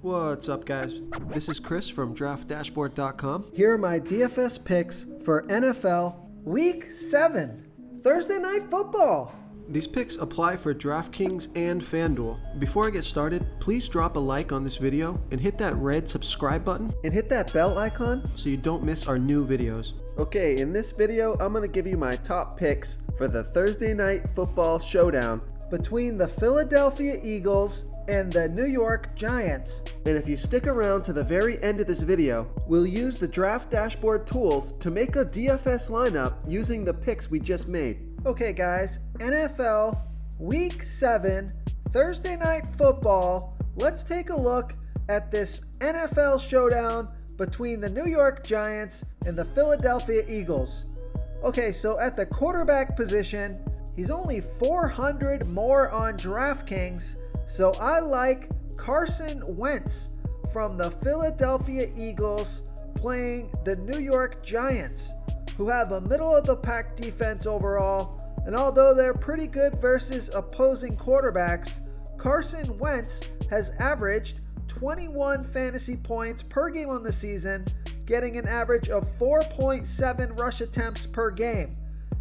What's up, guys? This is Chris from DraftDashboard.com. Here are my DFS picks for NFL Week 7, Thursday Night Football. These picks apply for DraftKings and FanDuel. Before I get started, please drop a like on this video and hit that red subscribe button And hit that bell icon so you don't miss our new videos. Okay, in this video, I'm going to give you my top picks for the Thursday Night Football Showdown between the Philadelphia Eagles and the New York Giants. And if you stick around to the very end of this video, we'll use the Draft Dashboard tools to make a DFS lineup using the picks we just made. Okay guys, NFL Week 7, Thursday Night Football. Let's take a look at this NFL Showdown between the New York Giants and the Philadelphia Eagles. Okay, so at the quarterback position, he's only 400 more on DraftKings, so I like Carson Wentz from the Philadelphia Eagles playing the New York Giants, who have a middle-of-the-pack defense overall, and although they're pretty good versus opposing quarterbacks, Carson Wentz has averaged 21 fantasy points per game on the season, getting an average of 4.7 rush attempts per game.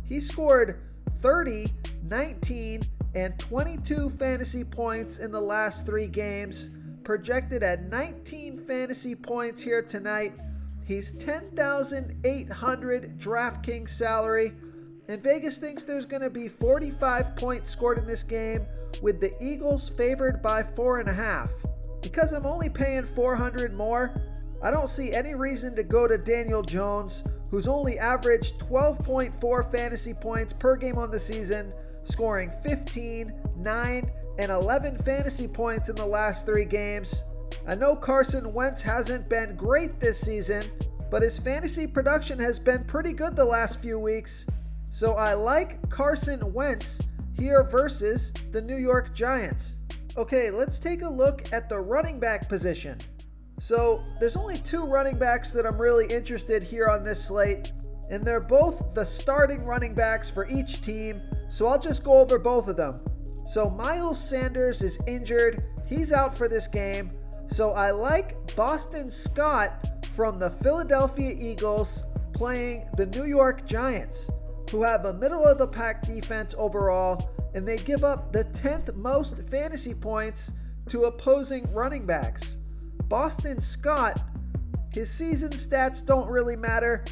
He scored 30, 19, and 22 fantasy points in the last 3 games, projected at 19 fantasy points here tonight. He's 10,800 DraftKings salary, and Vegas thinks there's going to be 45 points scored in this game, with the Eagles favored by 4.5. Because I'm only paying 400 more, I don't see any reason to go to Daniel Jones, who's only averaged 12.4 fantasy points per game on the season, scoring 15, 9, and 11 fantasy points in the last 3 games. I know Carson Wentz hasn't been great this season, but his fantasy production has been pretty good the last few weeks. So I like Carson Wentz here versus the New York Giants. Okay, let's take a look at the running back position. So there's only 2 running backs that I'm really interested here on this slate, and they're both the starting running backs for each team, so I'll just go over both of them. So Miles Sanders is injured. He's out for this game. So I like Boston Scott from the Philadelphia Eagles playing the New York Giants, who have a middle-of-the-pack defense overall, and they give up the 10th most fantasy points to opposing running backs. Boston Scott, his season stats don't really matter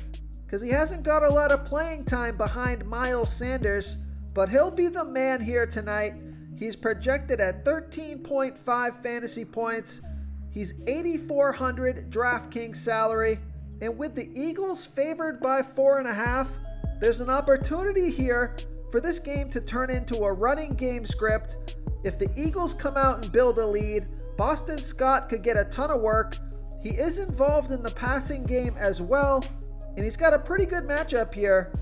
because he hasn't got a lot of playing time behind Miles Sanders, but he'll be the man here tonight. He's projected at 13.5 fantasy points. He's 8,400 DraftKings salary, and with the Eagles favored by 4.5, there's an opportunity here for this game to turn into a running game script. If the Eagles come out and build a lead, Boston Scott could get a ton of work. He is involved in the passing game as well, and he's got a pretty good matchup here.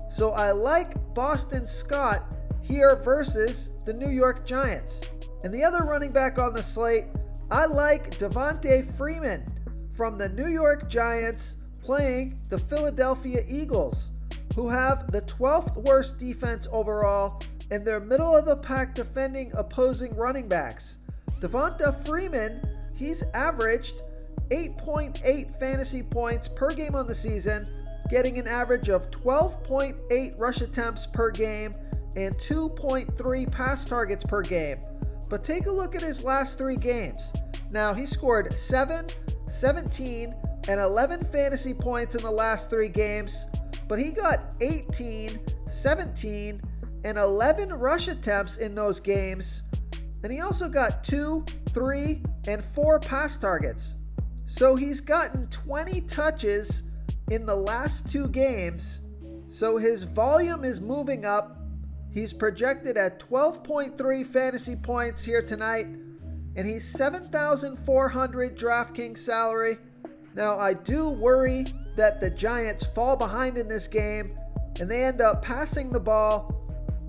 So I like Boston Scott here versus the New York Giants. And the other running back on the slate, I like Devontae Freeman from the New York Giants playing the Philadelphia Eagles, who have the 12th worst defense overall, and they're middle of the pack defending opposing running backs. Devonta Freeman, he's averaged 8.8 fantasy points per game on the season, getting an average of 12.8 rush attempts per game and 2.3 pass targets per game. But take a look at his last 3 games. Now, he scored 7, 17, and 11 fantasy points in the last 3 games, but he got 18, 17, and 11 rush attempts in those games, and he also got 2, 3, and 4 pass targets. So he's gotten 20 touches in the last 2 games, so his volume is moving up. He's projected at 12.3 fantasy points here tonight, and he's 7,400 DraftKings salary. Now, I do worry that the Giants fall behind in this game, and they end up passing the ball,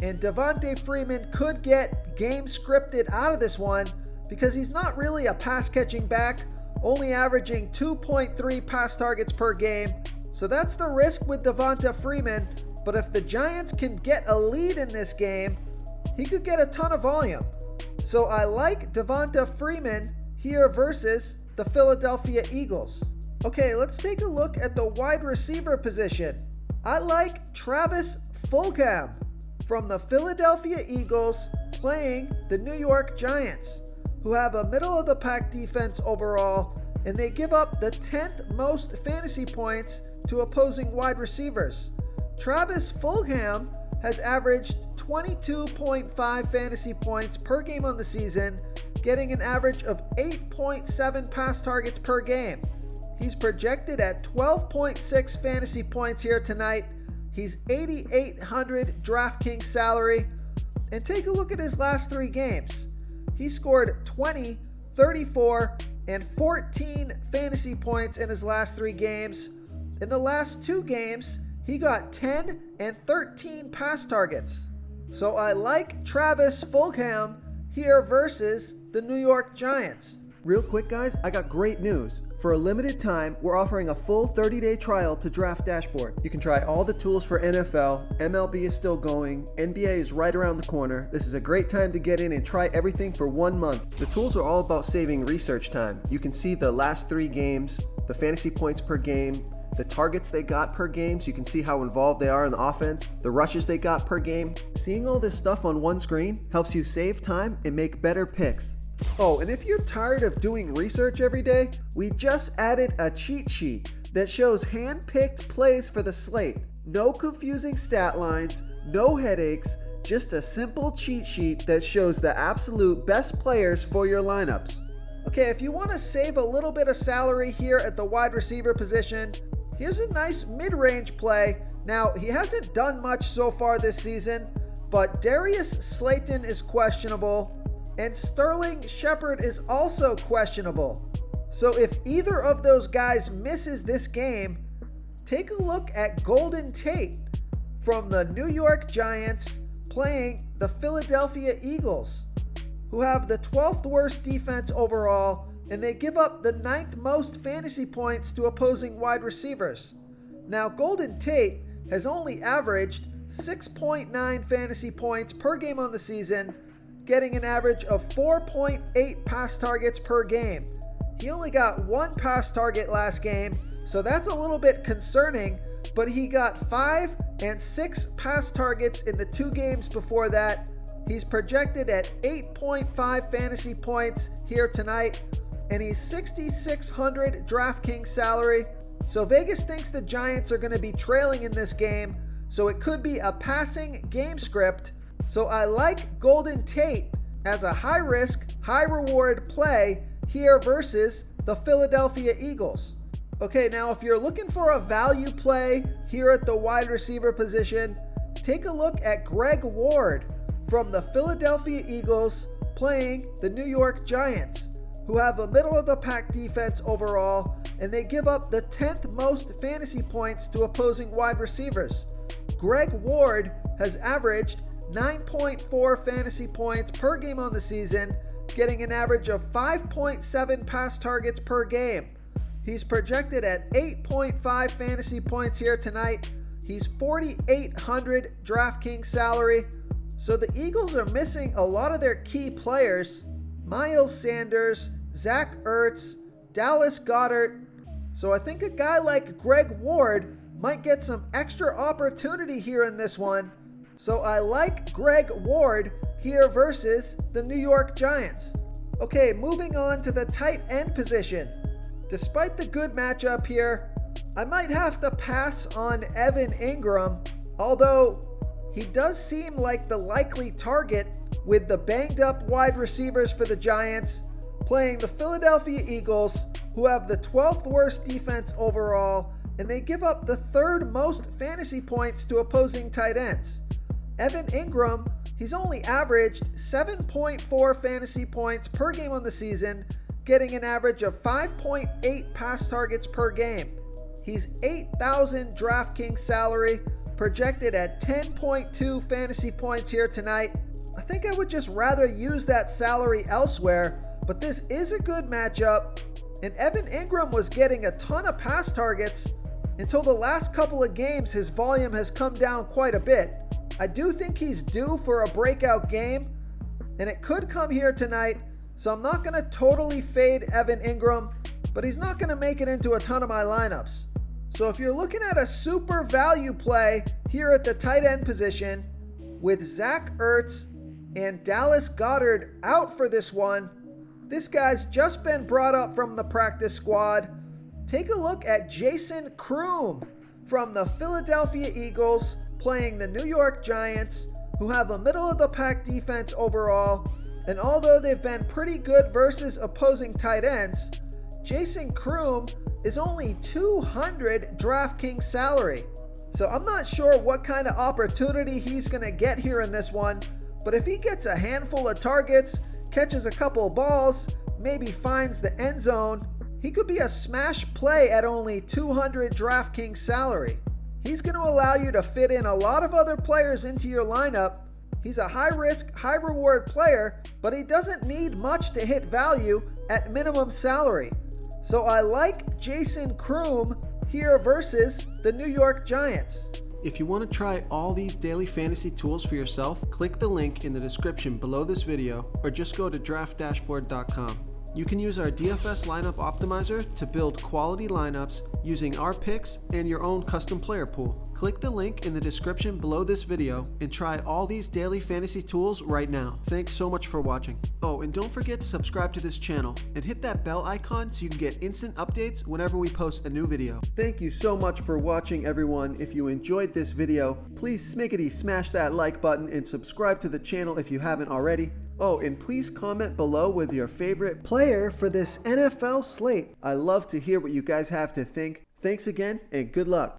and Devontae Freeman could get game scripted out of this one because he's not really a pass-catching back, only averaging 2.3 pass targets per game. So that's the risk with Devonta Freeman, but if the Giants can get a lead in this game, he could get a ton of volume. So I like Devonta Freeman here versus the Philadelphia Eagles. Okay, let's take a look at the wide receiver position. I like Travis Fulcam from the Philadelphia Eagles playing the New York Giants, who have a middle-of-the-pack defense overall, and they give up the 10th most fantasy points to opposing wide receivers. Travis Fulcam has averaged 22.5 fantasy points per game on the season, getting an average of 8.7 pass targets per game. He's projected at 12.6 fantasy points here tonight. He's $8,800 DraftKings salary. And take a look at his last 3 games. He scored 20, 34, and 14 fantasy points in his last 3 games. In the last 2 games, he got 10 and 13 pass targets. So I like Travis Fulcam here versus the New York Giants. Real quick, guys, I got great news. For a limited time, we're offering a full 30-day trial to Draft Dashboard. You can try all the tools for NFL, MLB is still going, NBA is right around the corner. This is a great time to get in and try everything for 1 month. The tools are all about saving research time. You can see the last 3 games, the fantasy points per game, the targets they got per game, so you can see how involved they are in the offense, the rushes they got per game. Seeing all this stuff on one screen helps you save time and make better picks. Oh, and if you're tired of doing research every day, we just added a cheat sheet that shows hand-picked plays for the slate. No confusing stat lines, no headaches, just a simple cheat sheet that shows the absolute best players for your lineups. Okay, if you want to save a little bit of salary here at the wide receiver position, here's a nice mid-range play. Now, he hasn't done much so far this season, but Darius Slayton is questionable, and Sterling Shepard is also questionable. So if either of those guys misses this game, take a look at Golden Tate from the New York Giants playing the Philadelphia Eagles, who have the 12th worst defense overall, and they give up the 9th most fantasy points to opposing wide receivers. Now, Golden Tate has only averaged 6.9 fantasy points per game on the season, getting an average of 4.8 pass targets per game. He only got 1 pass target last game, so that's a little bit concerning, but he got 5 and 6 pass targets in the 2 games before that. He's projected at 8.5 fantasy points here tonight, and he's $6,600 DraftKings salary. So Vegas thinks the Giants are going to be trailing in this game, so it could be a passing game script. So I like Golden Tate as a high-risk, high-reward play here versus the Philadelphia Eagles. Okay, now if you're looking for a value play here at the wide receiver position, take a look at Greg Ward from the Philadelphia Eagles playing the New York Giants, who have a middle-of-the-pack defense overall, and they give up the 10th most fantasy points to opposing wide receivers. Greg Ward has averaged 9.4 fantasy points per game on the season, getting an average of 5.7 pass targets per game. He's projected at 8.5 fantasy points here tonight. He's $4,800 DraftKings salary. So the Eagles are missing a lot of their key players: Miles Sanders, Zach Ertz, Dallas Goedert. So I think a guy like Greg Ward might get some extra opportunity here in this one. So I like Greg Ward here versus the New York Giants. Okay, moving on to the tight end position. Despite the good matchup here, I might have to pass on Evan Ingram, although he does seem like the likely target with the banged up wide receivers for the Giants playing the Philadelphia Eagles, who have the 12th worst defense overall, and they give up the 3rd most fantasy points to opposing tight ends. Evan Ingram, he's only averaged 7.4 fantasy points per game on the season, getting an average of 5.8 pass targets per game. He's $8,000 DraftKings salary, projected at 10.2 fantasy points here tonight. I think I would just rather use that salary elsewhere, but this is a good matchup, and Evan Ingram was getting a ton of pass targets until the last couple of games. His volume has come down quite a bit. I do think he's due for a breakout game, and it could come here tonight. So I'm not going to totally fade Evan Ingram, but he's not going to make it into a ton of my lineups. So if you're looking at a super value play here at the tight end position with Zach Ertz and Dallas Goedert out for this one, this guy's just been brought up from the practice squad. Take a look at Jason Kroom from the Philadelphia Eagles playing the New York Giants, who have a middle-of-the-pack defense overall. And although they've been pretty good versus opposing tight ends, Jason Kroom is only 200 DraftKings salary. So I'm not sure what kind of opportunity he's going to get here in this one, but if he gets a handful of targets, catches a couple balls, maybe finds the end zone, he could be a smash play at only 200 DraftKings salary. He's going to allow you to fit in a lot of other players into your lineup. He's a high-risk, high-reward player, but he doesn't need much to hit value at minimum salary. So I like Jason Kroom here versus the New York Giants. If you want to try all these daily fantasy tools for yourself, click the link in the description below this video or just go to draftdashboard.com. You can use our DFS lineup optimizer to build quality lineups using our picks and your own custom player pool. Click the link in the description below this video and try all these daily fantasy tools right now. Thanks so much for watching. Oh, and don't forget to subscribe to this channel and hit that bell icon so you can get instant updates whenever we post a new video. Thank you so much for watching, everyone. If you enjoyed this video, please smiggity smash that like button and subscribe to the channel if you haven't already. Oh, and please comment below with your favorite player for this NFL slate. I love to hear what you guys have to think. Thanks again, and good luck.